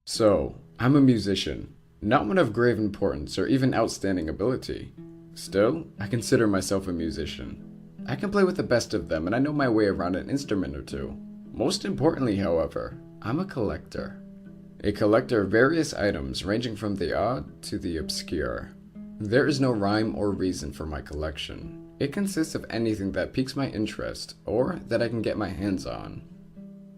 So, I'm a musician, not one of grave importance or even outstanding ability. Still, I consider myself a musician. I can play with the best of them and I know my way around an instrument or two. Most importantly, however, I'm a collector. A collector of various items ranging from the odd to the obscure. There is no rhyme or reason for my collection. It consists of anything that piques my interest or that I can get my hands on.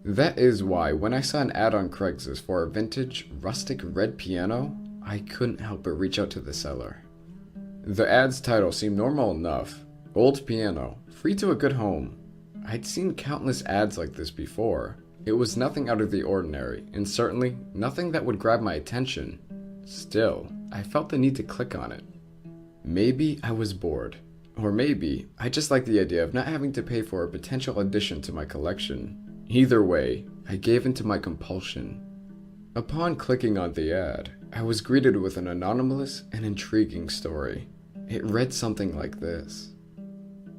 That is why when I saw an ad on Craigslist for a vintage, rustic red piano, I couldn't help but reach out to the seller. The ad's title seemed normal enough. Old piano, free to a good home. I'd seen countless ads like this before. It was nothing out of the ordinary, and certainly nothing that would grab my attention. Still, I felt the need to click on it. Maybe I was bored. Or maybe I just liked the idea of not having to pay for a potential addition to my collection. Either way, I gave in to my compulsion. Upon clicking on the ad, I was greeted with an anonymous and intriguing story. It read something like this.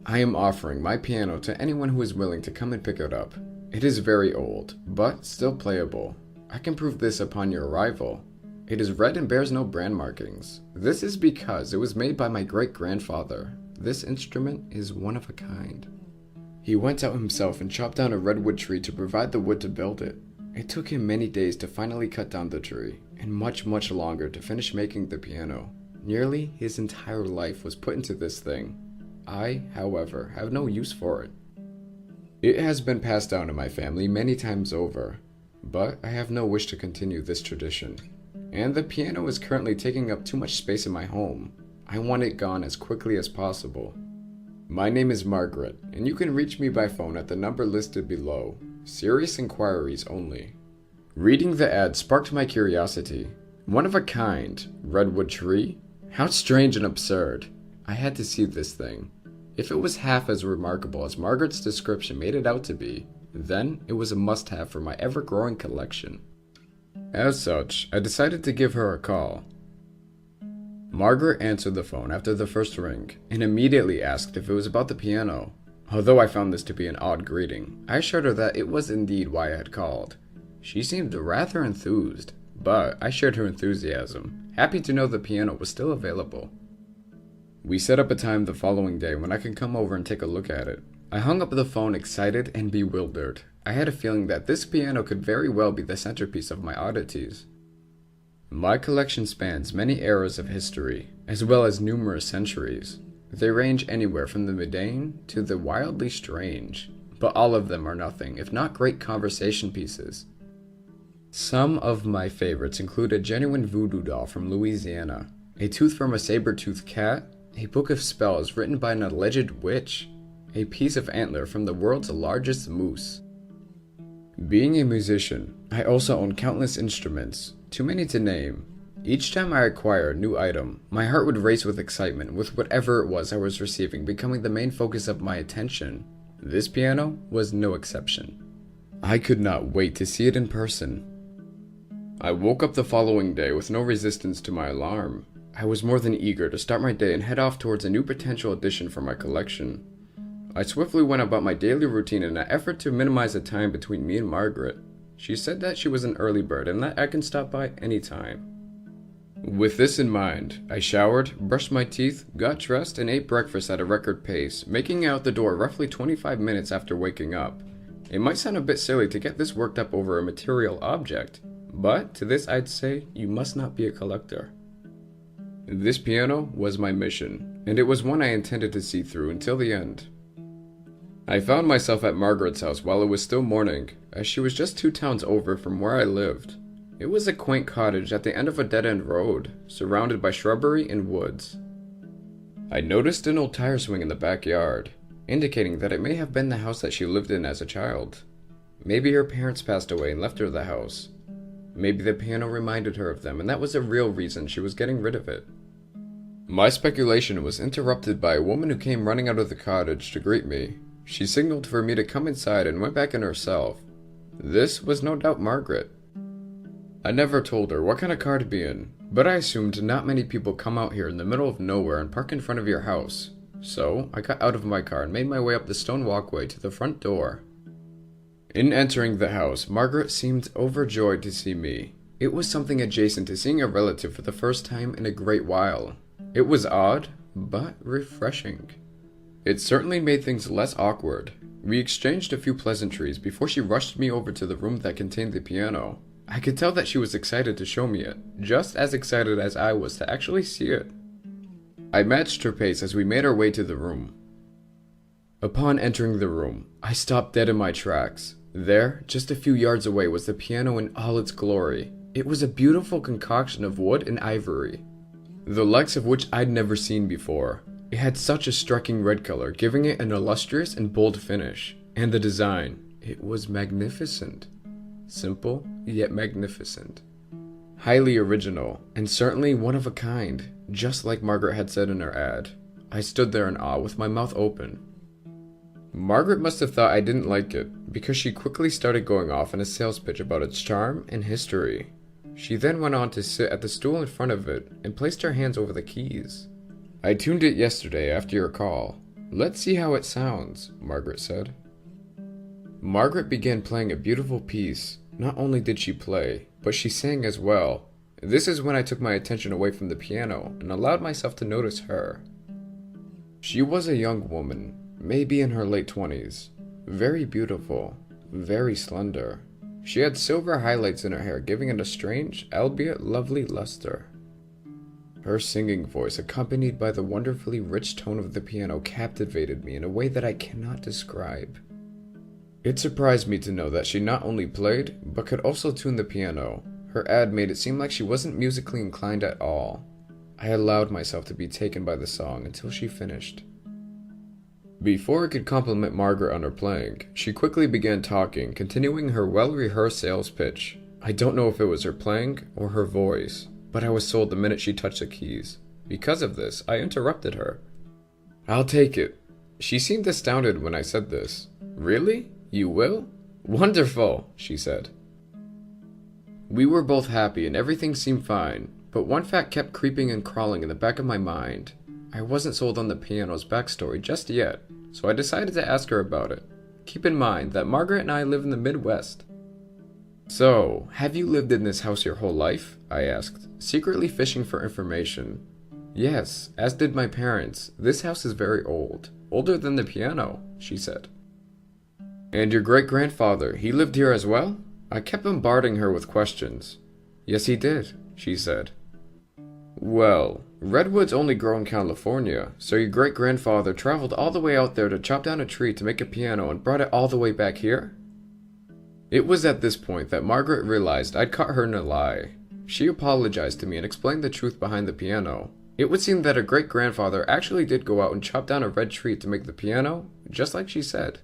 I am offering my piano to anyone who is willing to come and pick it up. It is very old, but still playable. I can prove this upon your arrival. It is red and bears no brand markings. This is because it was made by my great-grandfather. This instrument is one of a kind. He went out himself and chopped down a redwood tree to provide the wood to build it. It took him many days to finally cut down the tree, and much longer to finish making the piano. Nearly his entire life was put into this thing. I, however, have no use for it. It has been passed down in my family many times over, but I have no wish to continue this tradition. And the piano is currently taking up too much space in my home. I want it gone as quickly as possible. My name is Margaret, and you can reach me by phone at the number listed below. Serious inquiries only. Reading the ad sparked my curiosity. One of a kind, redwood tree? How strange and absurd. I had to see this thing. If it was half as remarkable as Margaret's description made it out to be, then it was a must-have for my ever-growing collection. As such, I decided to give her a call. Margaret answered the phone after the first ring, and immediately asked if it was about the piano. Although I found this to be an odd greeting, I assured her that it was indeed why I had called. She seemed rather enthused, but I shared her enthusiasm, happy to know the piano was still available. We set up a time the following day when I could come over and take a look at it. I hung up the phone excited and bewildered. I had a feeling that this piano could very well be the centerpiece of my oddities. My collection spans many eras of history, as well as numerous centuries. They range anywhere from the mundane to the wildly strange, but all of them are nothing if not great conversation pieces. Some of my favorites include a genuine voodoo doll from Louisiana, a tooth from a saber-toothed cat, a book of spells written by an alleged witch, a piece of antler from the world's largest moose. Being a musician, I also own countless instruments, too many to name. Each time I acquire a new item, my heart would race with excitement with whatever it was I was receiving becoming the main focus of my attention. This piano was no exception. I could not wait to see it in person. I woke up the following day with no resistance to my alarm. I was more than eager to start my day and head off towards a new potential addition for my collection. I swiftly went about my daily routine in an effort to minimize the time between me and Margaret. She said that she was an early bird and that I can stop by any time. With this in mind, I showered, brushed my teeth, got dressed, and ate breakfast at a record pace, making it out the door roughly 25 minutes after waking up. It might sound a bit silly to get this worked up over a material object, but to this I'd say you must not be a collector. This piano was my mission, and it was one I intended to see through until the end. I found myself at Margaret's house while it was still morning, as she was just 2 towns over from where I lived. It was a quaint cottage at the end of a dead-end road, surrounded by shrubbery and woods. I noticed an old tire swing in the backyard, indicating that it may have been the house that she lived in as a child. Maybe her parents passed away and left her the house. Maybe the piano reminded her of them and that was the real reason she was getting rid of it. My speculation was interrupted by a woman who came running out of the cottage to greet me. She signaled for me to come inside and went back in herself. This was no doubt Margaret. I never told her what kind of car to be in, but I assumed not many people come out here in the middle of nowhere and park in front of your house. So I got out of my car and made my way up the stone walkway to the front door. In entering the house, Margaret seemed overjoyed to see me. It was something adjacent to seeing a relative for the first time in a great while. It was odd, but refreshing. It certainly made things less awkward. We exchanged a few pleasantries before she rushed me over to the room that contained the piano. I could tell that she was excited to show me it, just as excited as I was to actually see it. I matched her pace as we made our way to the room. Upon entering the room, I stopped dead in my tracks. There, just a few yards away, was the piano in all its glory. It was a beautiful concoction of wood and ivory, the likes of which I'd never seen before. It had such a striking red color, giving it an illustrious and bold finish. And the design, it was magnificent. Simple, yet magnificent. Highly original, and certainly one of a kind, just like Margaret had said in her ad. I stood there in awe with my mouth open. Margaret must have thought I didn't like it, because she quickly started going off in a sales pitch about its charm and history. She then went on to sit at the stool in front of it and placed her hands over the keys. I tuned it yesterday after your call. Let's see how it sounds, Margaret said. Margaret began playing a beautiful piece. Not only did she play, but she sang as well. This is when I took my attention away from the piano and allowed myself to notice her. She was a young woman, maybe in her late 20s. Very beautiful, very slender. She had silver highlights in her hair, giving it a strange, albeit lovely luster. Her singing voice, accompanied by the wonderfully rich tone of the piano, captivated me in a way that I cannot describe. It surprised me to know that she not only played, but could also tune the piano. Her ad made it seem like she wasn't musically inclined at all. I allowed myself to be taken by the song until she finished. Before I could compliment Margaret on her playing, she quickly began talking, continuing her well-rehearsed sales pitch. I don't know if it was her playing or her voice, but I was sold the minute she touched the keys. Because of this, I interrupted her. I'll take it. She seemed astounded when I said this. Really? You will? Wonderful, she said. We were both happy and everything seemed fine, but one fact kept creeping and crawling in the back of my mind. I wasn't sold on the piano's backstory just yet, so I decided to ask her about it. Keep in mind that Margaret and I live in the Midwest. So, have you lived in this house your whole life? I asked, secretly fishing for information. Yes, as did my parents. This house is very old. Older than the piano, she said. And your great-grandfather, he lived here as well? I kept bombarding her with questions. Yes, he did, she said. Well, redwoods only grow in California, so your great-grandfather traveled all the way out there to chop down a tree to make a piano and brought it all the way back here? It was at this point that Margaret realized I'd caught her in a lie. She apologized to me and explained the truth behind the piano. It would seem that her great-grandfather actually did go out and chop down a red tree to make the piano, just like she said.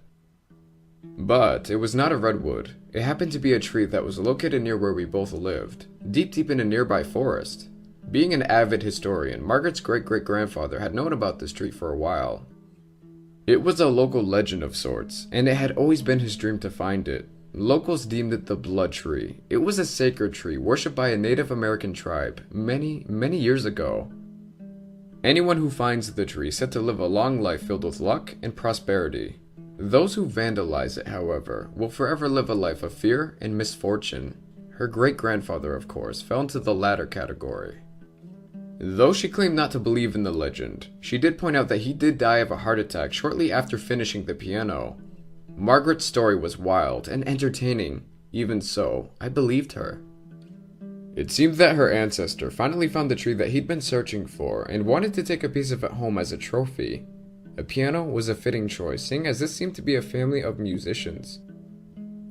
But it was not a redwood. It happened to be a tree that was located near where we both lived, deep in a nearby forest. Being an avid historian, Margaret's great-great-grandfather had known about this tree for a while. It was a local legend of sorts, and it had always been his dream to find it. Locals deemed it the blood tree. It was a sacred tree worshipped by a Native American tribe many years ago. Anyone who finds the tree is said to live a long life filled with luck and prosperity. Those who vandalize it, however, will forever live a life of fear and misfortune. Her great-grandfather, of course, fell into the latter category. Though she claimed not to believe in the legend, she did point out that he did die of a heart attack shortly after finishing the piano. Margaret's story was wild and entertaining. Even so, I believed her. It seemed that her ancestor finally found the tree that he'd been searching for and wanted to take a piece of it home as a trophy. A piano was a fitting choice, seeing as this seemed to be a family of musicians.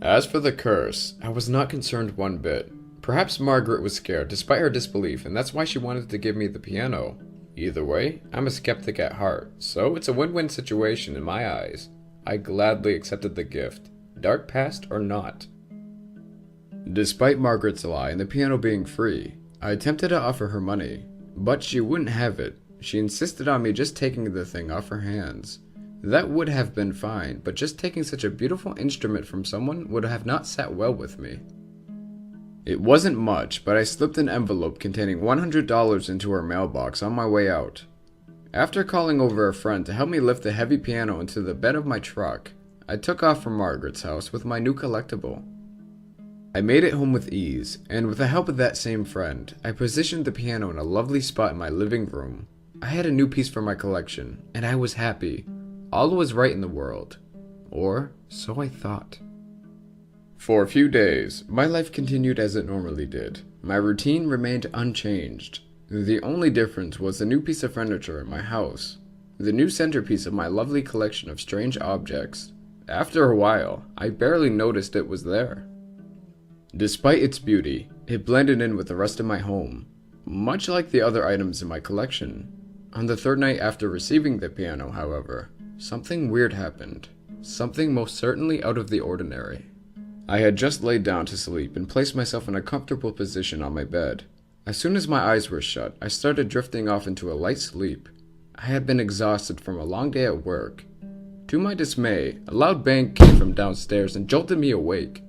As for the curse, I was not concerned one bit. Perhaps Margaret was scared despite her disbelief, and that's why she wanted to give me the piano. Either way, I'm a skeptic at heart, so it's a win-win situation in my eyes. I gladly accepted the gift, dark past or not. Despite Margaret's lie and the piano being free, I attempted to offer her money, but she wouldn't have it. She insisted on me just taking the thing off her hands. That would have been fine, but just taking such a beautiful instrument from someone would have not sat well with me. It wasn't much, but I slipped an envelope containing $100 into her mailbox on my way out. After calling over a friend to help me lift the heavy piano into the bed of my truck, I took off from Margaret's house with my new collectible. I made it home with ease, and with the help of that same friend, I positioned the piano in a lovely spot in my living room. I had a new piece for my collection, and I was happy. All was right in the world. Or so I thought. For a few days, my life continued as it normally did. My routine remained unchanged. The only difference was the new piece of furniture in my house, the new centerpiece of my lovely collection of strange objects. After a while, I barely noticed it was there. Despite its beauty, it blended in with the rest of my home, much like the other items in my collection. On the third night after receiving the piano, however, something weird happened. Something most certainly out of the ordinary. I had just laid down to sleep and placed myself in a comfortable position on my bed. As soon as my eyes were shut, I started drifting off into a light sleep. I had been exhausted from a long day at work. To my dismay, a loud bang came from downstairs and jolted me awake.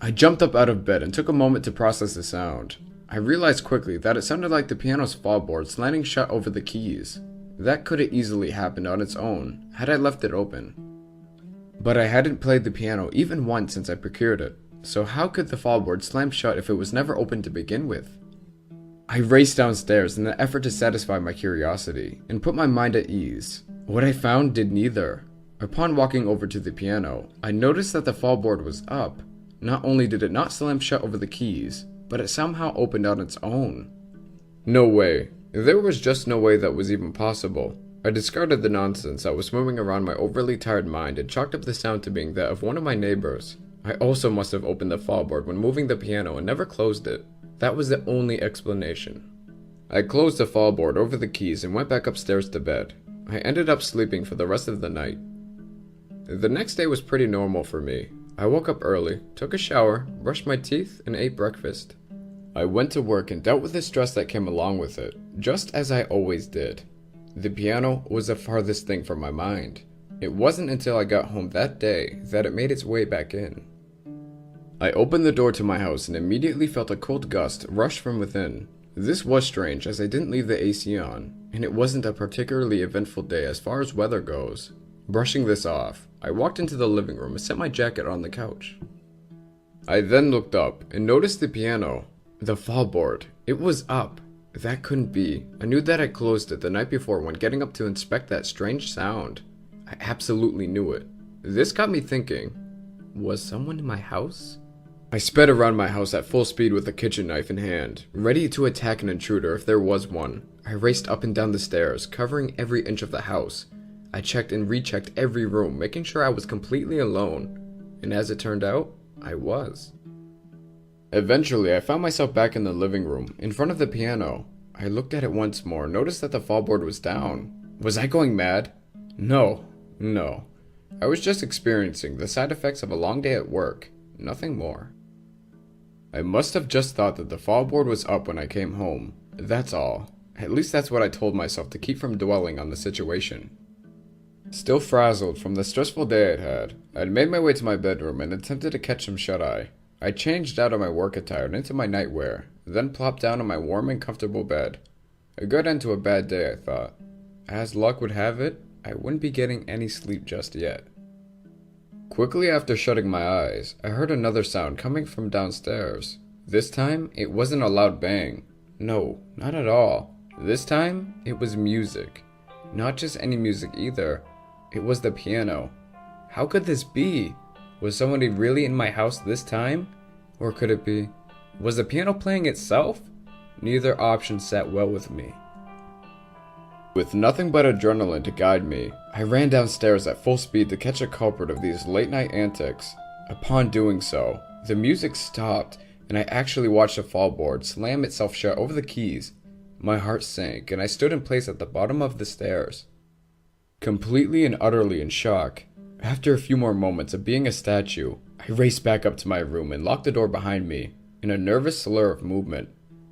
I jumped up out of bed and took a moment to process the sound. I realized quickly that it sounded like the piano's fallboard slamming shut over the keys. That could have easily happened on its own, had I left it open. But I hadn't played the piano even once since I procured it, so how could the fallboard slam shut if it was never open to begin with? I raced downstairs in an effort to satisfy my curiosity and put my mind at ease. What I found did neither. Upon walking over to the piano, I noticed that the fallboard was up. Not only did it not slam shut over the keys, but it somehow opened on its own. No way. There was just no way that was even possible. I discarded the nonsense that was swimming around my overly tired mind and chalked up the sound to being that of one of my neighbors. I also must have opened the fallboard when moving the piano and never closed it. That was the only explanation. I closed the fallboard over the keys and went back upstairs to bed. I ended up sleeping for the rest of the night. The next day was pretty normal for me. I woke up early, took a shower, brushed my teeth, and ate breakfast. I went to work and dealt with the stress that came along with it, just as I always did. The piano was the farthest thing from my mind. It wasn't until I got home that day that it made its way back in. I opened the door to my house and immediately felt a cold gust rush from within. This was strange as I didn't leave the AC on, and it wasn't a particularly eventful day as far as weather goes. Brushing this off, I walked into the living room and set my jacket on the couch. I then looked up and noticed the piano. The fallboard. It was up. That couldn't be. I knew that I closed it the night before when getting up to inspect that strange sound. I absolutely knew it. This got me thinking, was someone in my house? I sped around my house at full speed with a kitchen knife in hand, ready to attack an intruder if there was one. I raced up and down the stairs, covering every inch of the house. I checked and rechecked every room, making sure I was completely alone. And as it turned out, I was. Eventually, I found myself back in the living room, in front of the piano. I looked at it once more, noticed that the fallboard was down. Was I going mad? No. I was just experiencing the side effects of a long day at work, nothing more. I must have just thought that the fallboard was up when I came home. That's all. At least that's what I told myself to keep from dwelling on the situation. Still frazzled from the stressful day I'd had, I'd made my way to my bedroom and attempted to catch some shut-eye. I changed out of my work attire and into my nightwear, then plopped down on my warm and comfortable bed. A good end to a bad day, I thought. As luck would have it, I wouldn't be getting any sleep just yet. Quickly after shutting my eyes, I heard another sound coming from downstairs. This time, it wasn't a loud bang. No, not at all. This time, it was music. Not just any music either. It was the piano. How could this be? Was somebody really in my house this time? Or could it be? Was the piano playing itself? Neither option sat well with me. With nothing but adrenaline to guide me, I ran downstairs at full speed to catch a culprit of these late-night antics. Upon doing so, the music stopped, and I actually watched the fallboard slam itself shut over the keys. My heart sank, and I stood in place at the bottom of the stairs, completely and utterly in shock. After a few more moments of being a statue, I raced back up to my room and locked the door behind me. In a nervous slur of movement,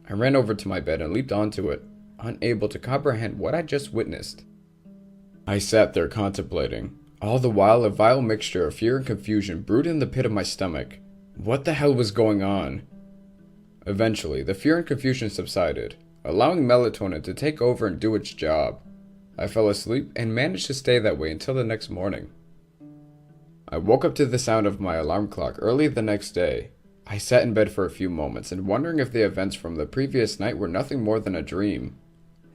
I ran over to my bed and leaped onto it, unable to comprehend what I just witnessed. I sat there contemplating. All the while, a vile mixture of fear and confusion brewed in the pit of my stomach. What the hell was going on? Eventually, the fear and confusion subsided, allowing melatonin to take over and do its job. I fell asleep and managed to stay that way until the next morning. I woke up to the sound of my alarm clock early the next day. I sat in bed for a few moments and wondering if the events from the previous night were nothing more than a dream.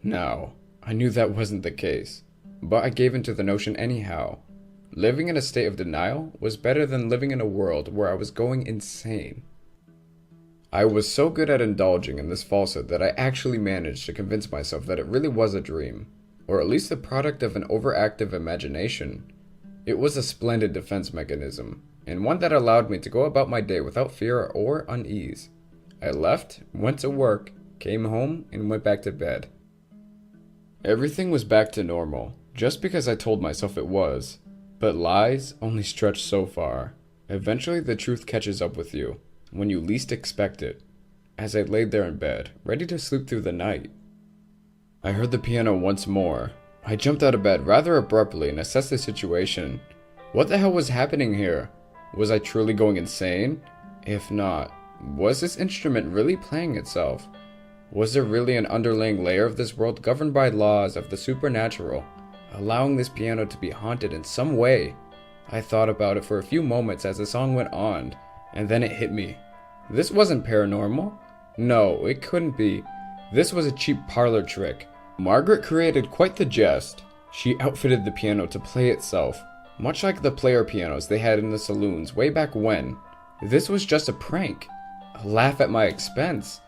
No, I knew that wasn't the case, but I gave in to the notion anyhow. Living in a state of denial was better than living in a world where I was going insane. I was so good at indulging in this falsehood that I actually managed to convince myself that it really was a dream, or at least the product of an overactive imagination. It was a splendid defense mechanism, and one that allowed me to go about my day without fear or unease. I left, went to work, came home, and went back to bed. Everything was back to normal, just because I told myself it was. But lies only stretch so far. Eventually the truth catches up with you, when you least expect it. As I laid there in bed, ready to sleep through the night, I heard the piano once more. I jumped out of bed rather abruptly and assessed the situation. What the hell was happening here? Was I truly going insane? If not, was this instrument really playing itself? Was there really an underlying layer of this world governed by laws of the supernatural, allowing this piano to be haunted in some way? I thought about it for a few moments as the song went on, and then it hit me. This wasn't paranormal. No, it couldn't be. This was a cheap parlor trick. Margaret created quite the jest. She outfitted the piano to play itself, much like the player pianos they had in the saloons way back when. This was just a prank, a laugh at my expense.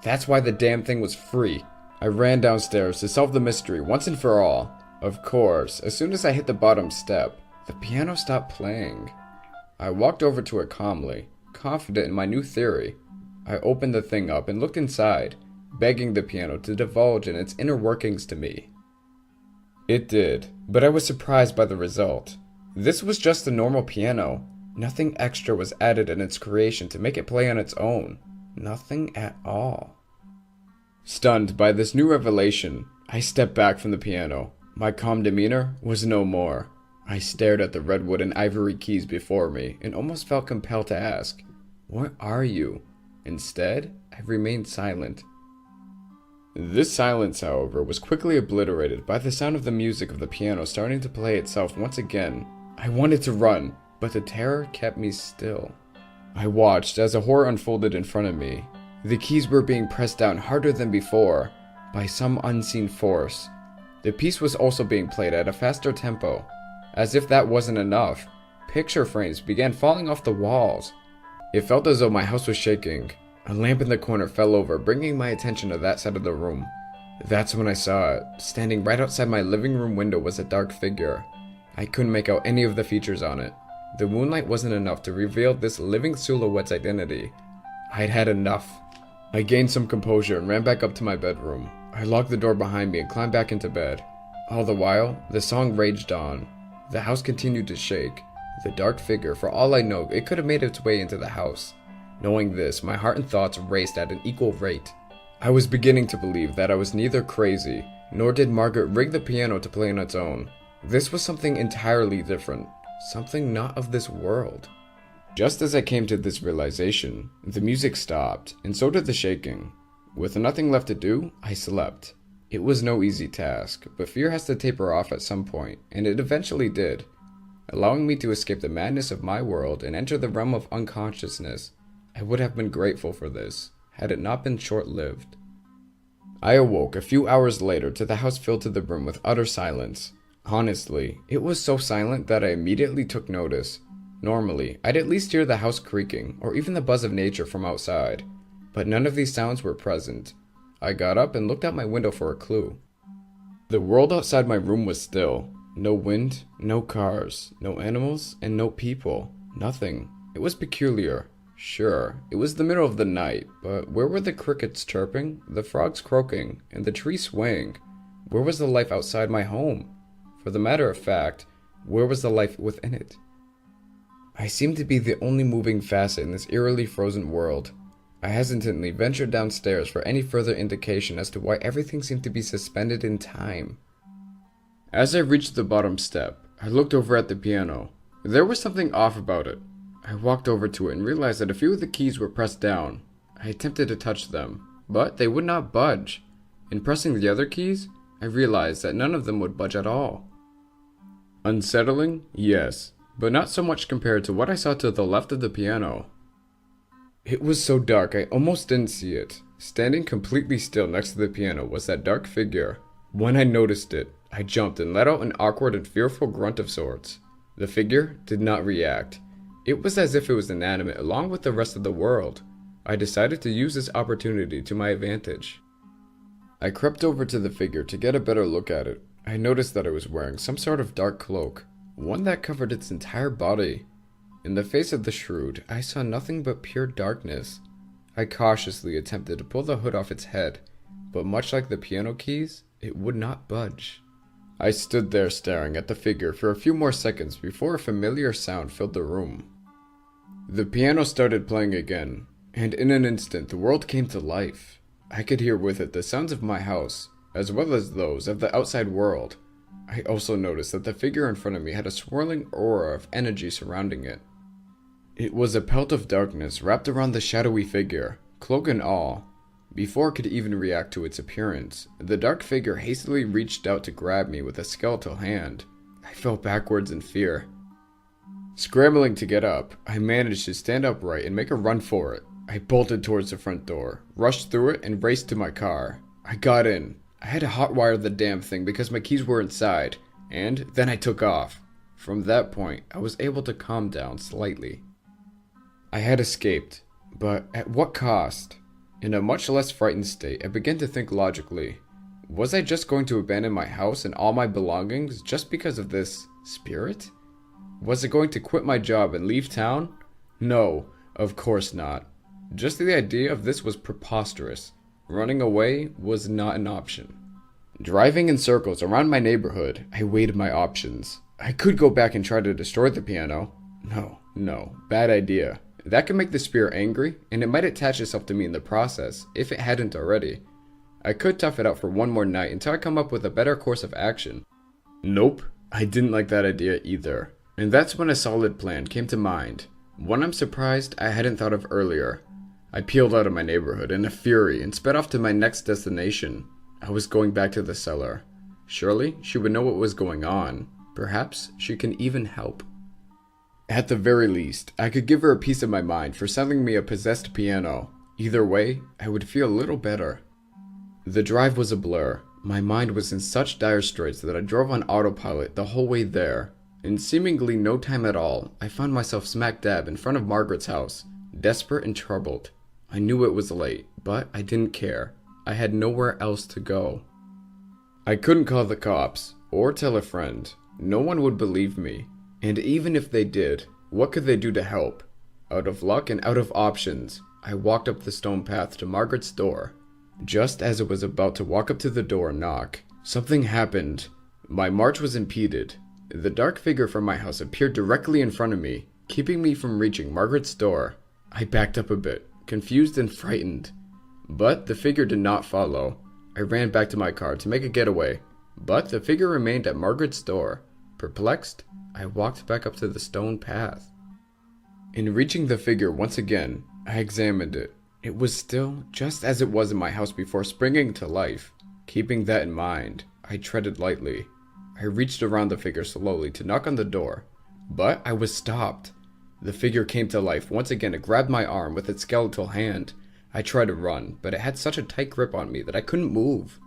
That's why the damn thing was free. I ran downstairs to solve the mystery once and for all. Of course, as soon as I hit the bottom step, the piano stopped playing. I walked over to it calmly, confident in my new theory. I opened the thing up and looked inside, begging the piano to divulge in its inner workings to me. It did, but I was surprised by the result. This was just a normal piano. Nothing extra was added in its creation to make it play on its own. Nothing at all. Stunned by this new revelation, I stepped back from the piano. My calm demeanor was no more. I stared at the redwood and ivory keys before me and almost felt compelled to ask, "What are you?" Instead, I remained silent. This silence, however, was quickly obliterated by the sound of the music of the piano starting to play itself once again. I wanted to run, but the terror kept me still. I watched as a horror unfolded in front of me. The keys were being pressed down harder than before, by some unseen force. The piece was also being played at a faster tempo. As if that wasn't enough, picture frames began falling off the walls. It felt as though my house was shaking. A lamp in the corner fell over, bringing my attention to that side of the room. That's when I saw it. Standing right outside my living room window was a dark figure. I couldn't make out any of the features on it. The moonlight wasn't enough to reveal this living silhouette's identity. I'd had enough. I gained some composure and ran back up to my bedroom. I locked the door behind me and climbed back into bed. All the while, the song raged on. The house continued to shake. The dark figure, for all I know, it could have made its way into the house. Knowing this, my heart and thoughts raced at an equal rate. I was beginning to believe that I was neither crazy, nor did Margaret rig the piano to play on its own. This was something entirely different, something not of this world. Just as I came to this realization, the music stopped, and so did the shaking. With nothing left to do, I slept. It was no easy task, but fear has to taper off at some point, and it eventually did, allowing me to escape the madness of my world and enter the realm of unconsciousness. I would have been grateful for this, had it not been short-lived. I awoke a few hours later to the house filled to the brim with utter silence. Honestly, it was so silent that I immediately took notice. Normally, I'd at least hear the house creaking, or even the buzz of nature from outside, but none of these sounds were present. I got up and looked out my window for a clue. The world outside my room was still. No wind, no cars, no animals, and no people. Nothing. It was peculiar. Sure, it was the middle of the night, but where were the crickets chirping, the frogs croaking, and the trees swaying? Where was the life outside my home? For the matter of fact, where was the life within it? I seemed to be the only moving facet in this eerily frozen world. I hesitantly ventured downstairs for any further indication as to why everything seemed to be suspended in time. As I reached the bottom step, I looked over at the piano. There was something off about it. I walked over to it and realized that a few of the keys were pressed down. I attempted to touch them, but they would not budge. In pressing the other keys, I realized that none of them would budge at all. Unsettling? Yes, but not so much compared to what I saw to the left of the piano. It was so dark I almost didn't see it. Standing completely still next to the piano was that dark figure. When I noticed it, I jumped and let out an awkward and fearful grunt of sorts. The figure did not react. It was as if it was inanimate along with the rest of the world. I decided to use this opportunity to my advantage. I crept over to the figure to get a better look at it. I noticed that it was wearing some sort of dark cloak, one that covered its entire body. In the face of the shroud, I saw nothing but pure darkness. I cautiously attempted to pull the hood off its head, but much like the piano keys, it would not budge. I stood there staring at the figure for a few more seconds before a familiar sound filled the room. The piano started playing again, and in an instant the world came to life. I could hear with it the sounds of my house, as well as those of the outside world. I also noticed that the figure in front of me had a swirling aura of energy surrounding it. It was a pelt of darkness wrapped around the shadowy figure, cloak and all. Before I could even react to its appearance, the dark figure hastily reached out to grab me with a skeletal hand. I fell backwards in fear. Scrambling to get up, I managed to stand upright and make a run for it. I bolted towards the front door, rushed through it, and raced to my car. I got in. I had to hotwire the damn thing because my keys were inside, and then I took off. From that point, I was able to calm down slightly. I had escaped, but at what cost? In a much less frightened state, I began to think logically. Was I just going to abandon my house and all my belongings just because of this spirit? Was I going to quit my job and leave town? No, of course not. Just the idea of this was preposterous. Running away was not an option. Driving in circles around my neighborhood, I weighed my options. I could go back and try to destroy the piano. No, bad idea. That could make the spirit angry, and it might attach itself to me in the process, if it hadn't already. I could tough it out for one more night until I come up with a better course of action. Nope, I didn't like that idea either. And that's when a solid plan came to mind. One I'm surprised I hadn't thought of earlier. I peeled out of my neighborhood in a fury and sped off to my next destination. I was going back to the cellar. Surely she would know what was going on. Perhaps she can even help. At the very least, I could give her a piece of my mind for selling me a possessed piano. Either way, I would feel a little better. The drive was a blur. My mind was in such dire straits that I drove on autopilot the whole way there. In seemingly no time at all, I found myself smack dab in front of Margaret's house, desperate and troubled. I knew it was late, but I didn't care. I had nowhere else to go. I couldn't call the cops, or tell a friend. No one would believe me. And even if they did, what could they do to help? Out of luck and out of options, I walked up the stone path to Margaret's door. Just as it was about to walk up to the door and knock, something happened. My march was impeded. The dark figure from my house appeared directly in front of me, keeping me from reaching Margaret's door. I backed up a bit, confused and frightened. But the figure did not follow. I ran back to my car to make a getaway, but the figure remained at Margaret's door. Perplexed, I walked back up to the stone path. In reaching the figure once again, I examined it. It was still just as it was in my house before springing to life. Keeping that in mind, I treaded lightly. I reached around the figure slowly to knock on the door, but I was stopped. The figure came to life once again and grabbed my arm with its skeletal hand. I tried to run, but it had such a tight grip on me that I couldn't move.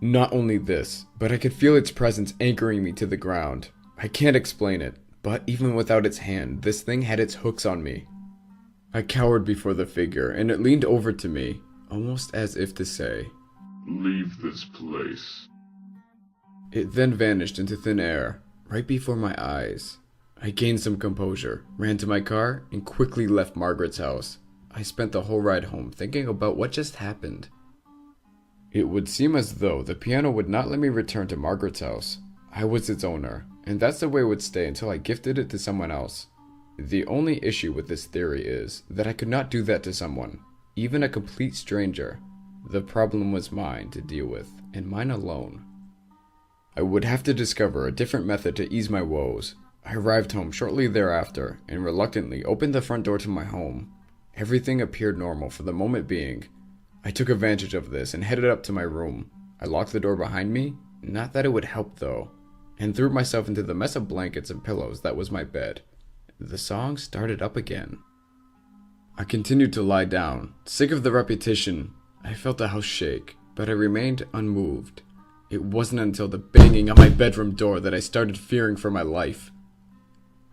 Not only this, but I could feel its presence anchoring me to the ground. I can't explain it, but even without its hand, this thing had its hooks on me. I cowered before the figure, and it leaned over to me, almost as if to say, "Leave this place." It then vanished into thin air, right before my eyes. I gained some composure, ran to my car, and quickly left Margaret's house. I spent the whole ride home thinking about what just happened. It would seem as though the piano would not let me return to Margaret's house. I was its owner, and that's the way it would stay until I gifted it to someone else. The only issue with this theory is that I could not do that to someone, even a complete stranger. The problem was mine to deal with, and mine alone. I would have to discover a different method to ease my woes. I arrived home shortly thereafter, and reluctantly opened the front door to my home. Everything appeared normal for the moment being. I took advantage of this and headed up to my room. I locked the door behind me, not that it would help though, and threw myself into the mess of blankets and pillows that was my bed. The song started up again. I continued to lie down. Sick of the repetition, I felt the house shake, but I remained unmoved. It wasn't until the banging on my bedroom door that I started fearing for my life.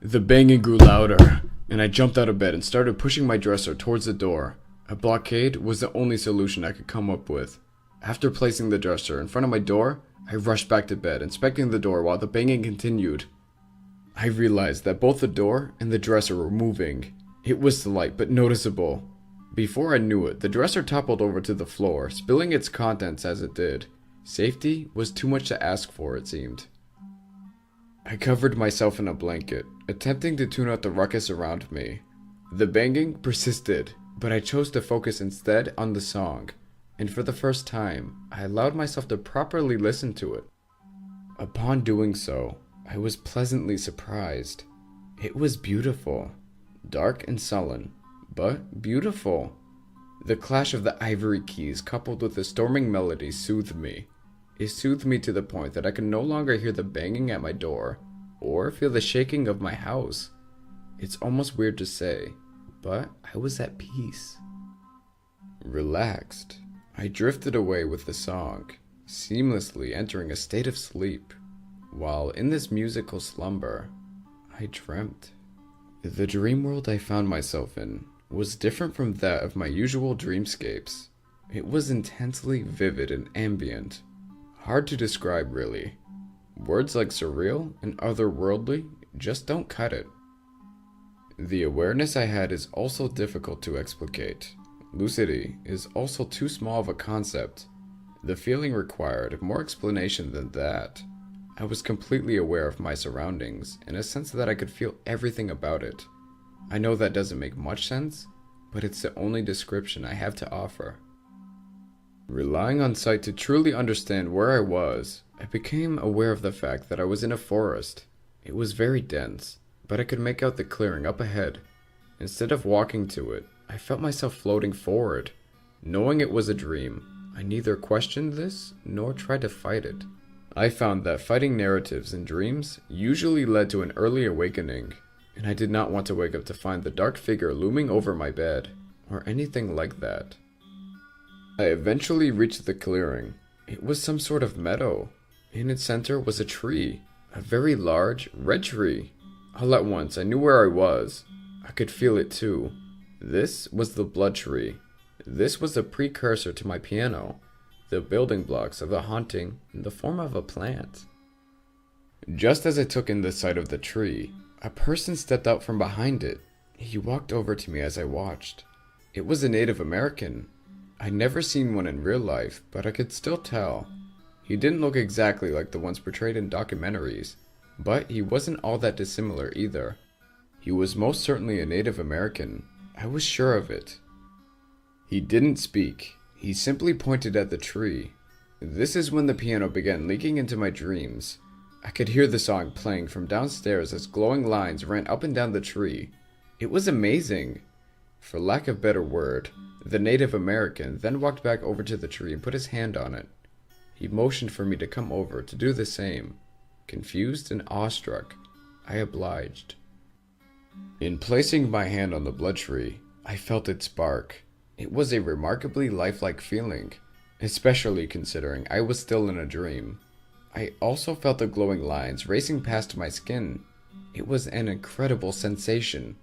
The banging grew louder, and I jumped out of bed and started pushing my dresser towards the door. A blockade was the only solution I could come up with. After placing the dresser in front of my door, I rushed back to bed, inspecting the door while the banging continued. I realized that both the door and the dresser were moving. It was slight but noticeable. Before I knew it, the dresser toppled over to the floor, spilling its contents as it did. Safety was too much to ask for, it seemed. I covered myself in a blanket, attempting to tune out the ruckus around me. The banging persisted, but I chose to focus instead on the song, and for the first time, I allowed myself to properly listen to it. Upon doing so, I was pleasantly surprised. It was beautiful, dark and sullen, but beautiful. The clash of the ivory keys coupled with the storming melody soothed me. It soothed me to the point that I could no longer hear the banging at my door, or feel the shaking of my house. It's almost weird to say, but I was at peace. Relaxed, I drifted away with the song, seamlessly entering a state of sleep. While in this musical slumber, I dreamt. The dream world I found myself in was different from that of my usual dreamscapes. It was intensely vivid and ambient. Hard to describe, really. Words like surreal and otherworldly just don't cut it. The awareness I had is also difficult to explicate. Lucidity is also too small of a concept. The feeling required more explanation than that. I was completely aware of my surroundings, in a sense that I could feel everything about it. I know that doesn't make much sense, but it's the only description I have to offer. Relying on sight to truly understand where I was, I became aware of the fact that I was in a forest. It was very dense, but I could make out the clearing up ahead. Instead of walking to it, I felt myself floating forward. Knowing it was a dream, I neither questioned this nor tried to fight it. I found that fighting narratives in dreams usually led to an early awakening, and I did not want to wake up to find the dark figure looming over my bed, or anything like that. I eventually reached the clearing. It was some sort of meadow. In its center was a tree, a very large, red tree. All at once, I knew where I was. I could feel it too. This was the blood tree. This was a precursor to my piano, the building blocks of the haunting in the form of a plant. Just as I took in the sight of the tree, a person stepped out from behind it. He walked over to me as I watched. It was a Native American. I'd never seen one in real life, but I could still tell. He didn't look exactly like the ones portrayed in documentaries, but he wasn't all that dissimilar either. He was most certainly a Native American. I was sure of it. He didn't speak. He simply pointed at the tree. This is when the piano began leaking into my dreams. I could hear the song playing from downstairs as glowing lines ran up and down the tree. It was amazing. For lack of a better word, the Native American then walked back over to the tree and put his hand on it. He motioned for me to come over to do the same. Confused and awestruck, I obliged. In placing my hand on the blood tree, I felt it spark. It was a remarkably lifelike feeling, especially considering I was still in a dream. I also felt the glowing lines racing past my skin. It was an incredible sensation.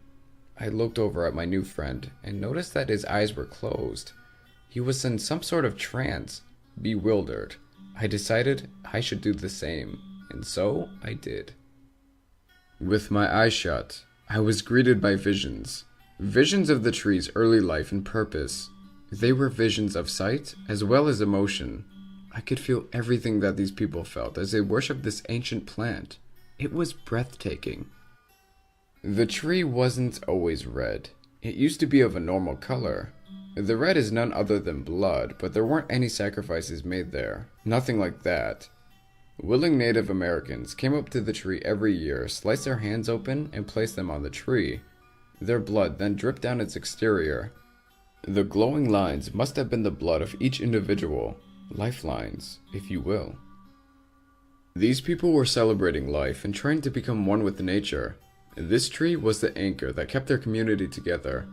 I looked over at my new friend and noticed that his eyes were closed. He was in some sort of trance, bewildered. I decided I should do the same, and so I did. With my eyes shut, I was greeted by visions. Visions of the tree's early life and purpose. They were visions of sight as well as emotion. I could feel everything that these people felt as they worshipped this ancient plant. It was breathtaking. The tree wasn't always red. It used to be of a normal color. The red is none other than blood, but there weren't any sacrifices made there. Nothing like that. Willing Native Americans came up to the tree every year, sliced their hands open, and placed them on the tree. Their blood then dripped down its exterior. The glowing lines must have been the blood of each individual. Lifelines, if you will. These people were celebrating life and trying to become one with nature. This tree was the anchor that kept their community together.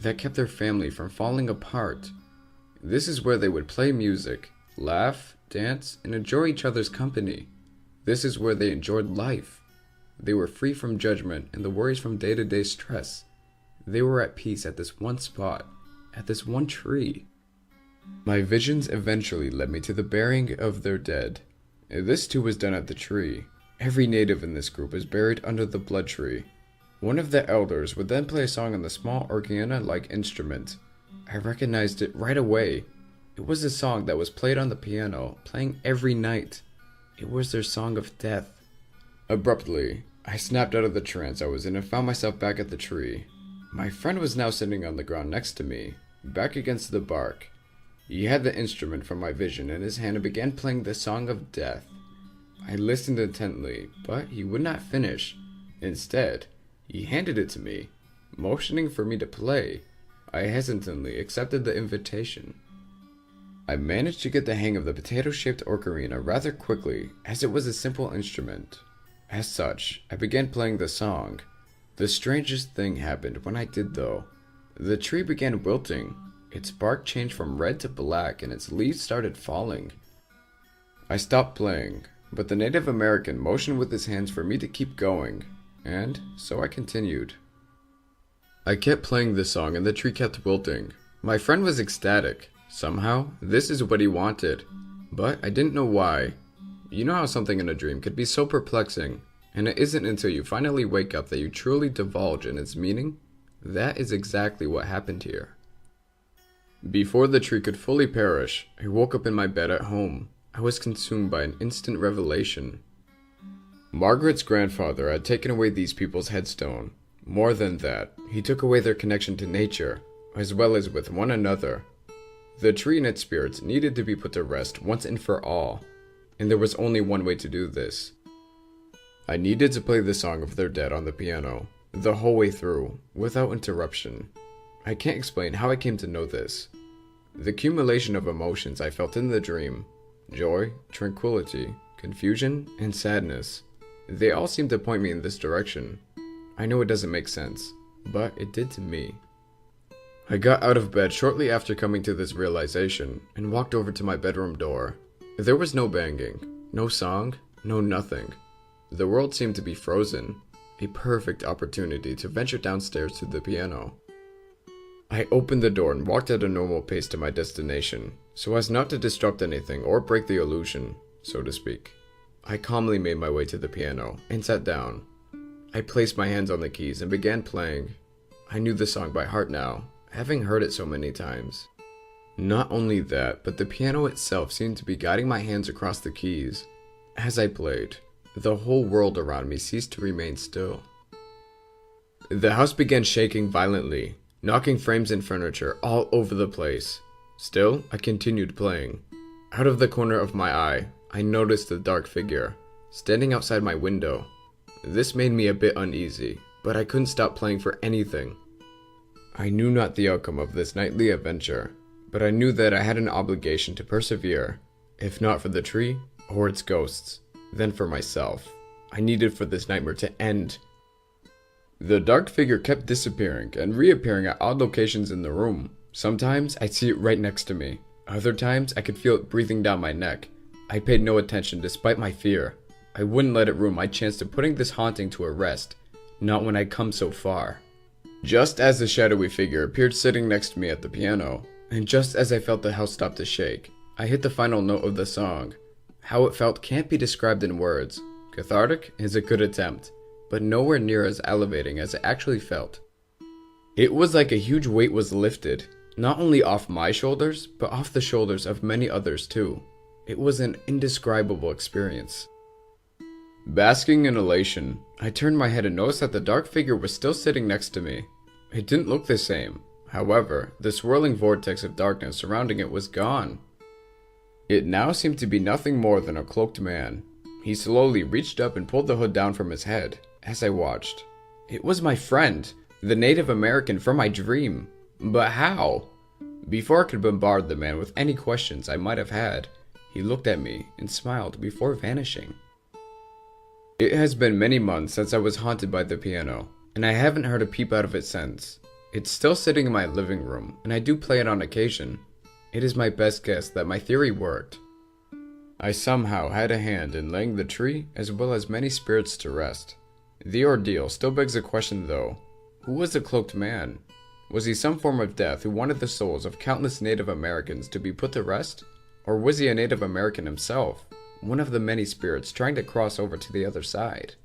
that kept their family from falling apart. This is where they would play music, laugh, dance, and enjoy each other's company. This is where they enjoyed life. They were free from judgment and the worries from day-to-day stress. They were at peace at this one spot, at this one tree. My visions eventually led me to the burying of their dead. This too was done at the tree. Every native in this group is buried under the blood tree. One of the elders would then play a song on the small organa-like instrument. I recognized it right away. It was a song that was played on the piano, playing every night. It was their song of death. Abruptly, I snapped out of the trance I was in and found myself back at the tree. My friend was now sitting on the ground next to me, back against the bark. He had the instrument from my vision in his hand and began playing the song of death. I listened intently, but he would not finish. Instead, he handed it to me, motioning for me to play. I hesitantly accepted the invitation. I managed to get the hang of the potato-shaped ocarina rather quickly, as it was a simple instrument. As such, I began playing the song. The strangest thing happened when I did though. The tree began wilting. Its bark changed from red to black and its leaves started falling. I stopped playing, but the Native American motioned with his hands for me to keep going, and so I continued. I kept playing the song and the tree kept wilting. My friend was ecstatic. Somehow, this is what he wanted, but I didn't know why. You know how something in a dream could be so perplexing, and it isn't until you finally wake up that you truly divulge in its meaning? That is exactly what happened here. Before the tree could fully perish, I woke up in my bed at home. I was consumed by an instant revelation. Margaret's grandfather had taken away these people's headstone. More than that, he took away their connection to nature, as well as with one another. The tree and its spirits needed to be put to rest once and for all, and there was only one way to do this. I needed to play the song of their dead on the piano, the whole way through, without interruption. I can't explain how I came to know this. The accumulation of emotions I felt in the dream, joy, tranquility, confusion, and sadness, they all seemed to point me in this direction. I know it doesn't make sense, but it did to me. I got out of bed shortly after coming to this realization and walked over to my bedroom door. There was no banging, no song, no nothing. The world seemed to be frozen, a perfect opportunity to venture downstairs to the piano. I opened the door and walked at a normal pace to my destination, so as not to disrupt anything or break the illusion, so to speak. I calmly made my way to the piano and sat down. I placed my hands on the keys and began playing. I knew the song by heart now, having heard it so many times. Not only that, but the piano itself seemed to be guiding my hands across the keys. As I played, the whole world around me ceased to remain still. The house began shaking violently, knocking frames and furniture all over the place. Still, I continued playing. Out of the corner of my eye, I noticed a dark figure, standing outside my window. This made me a bit uneasy, but I couldn't stop playing for anything. I knew not the outcome of this nightly adventure, but I knew that I had an obligation to persevere, if not for the tree or its ghosts, then for myself. I needed for this nightmare to end. The dark figure kept disappearing and reappearing at odd locations in the room. Sometimes I'd see it right next to me. Other times I could feel it breathing down my neck. I paid no attention despite my fear. I wouldn't let it ruin my chance to putting this haunting to a rest, not when I'd come so far. Just as the shadowy figure appeared sitting next to me at the piano, and just as I felt the house stop to shake, I hit the final note of the song. How it felt can't be described in words. Cathartic is a good attempt, but nowhere near as elevating as it actually felt. It was like a huge weight was lifted, not only off my shoulders, but off the shoulders of many others too. It was an indescribable experience. Basking in elation, I turned my head and noticed that the dark figure was still sitting next to me. It didn't look the same. However, the swirling vortex of darkness surrounding it was gone. It now seemed to be nothing more than a cloaked man. He slowly reached up and pulled the hood down from his head, as I watched. It was my friend, the Native American from my dream. But how? Before I could bombard the man with any questions I might have had, he looked at me and smiled before vanishing. It has been many months since I was haunted by the piano, and I haven't heard a peep out of it since. It's still sitting in my living room, and I do play it on occasion. It is my best guess that my theory worked. I somehow had a hand in laying the tree as well as many spirits to rest. The ordeal still begs a question though. Who was the cloaked man? Was he some form of death who wanted the souls of countless Native Americans to be put to rest? Or was he a Native American himself, one of the many spirits trying to cross over to the other side?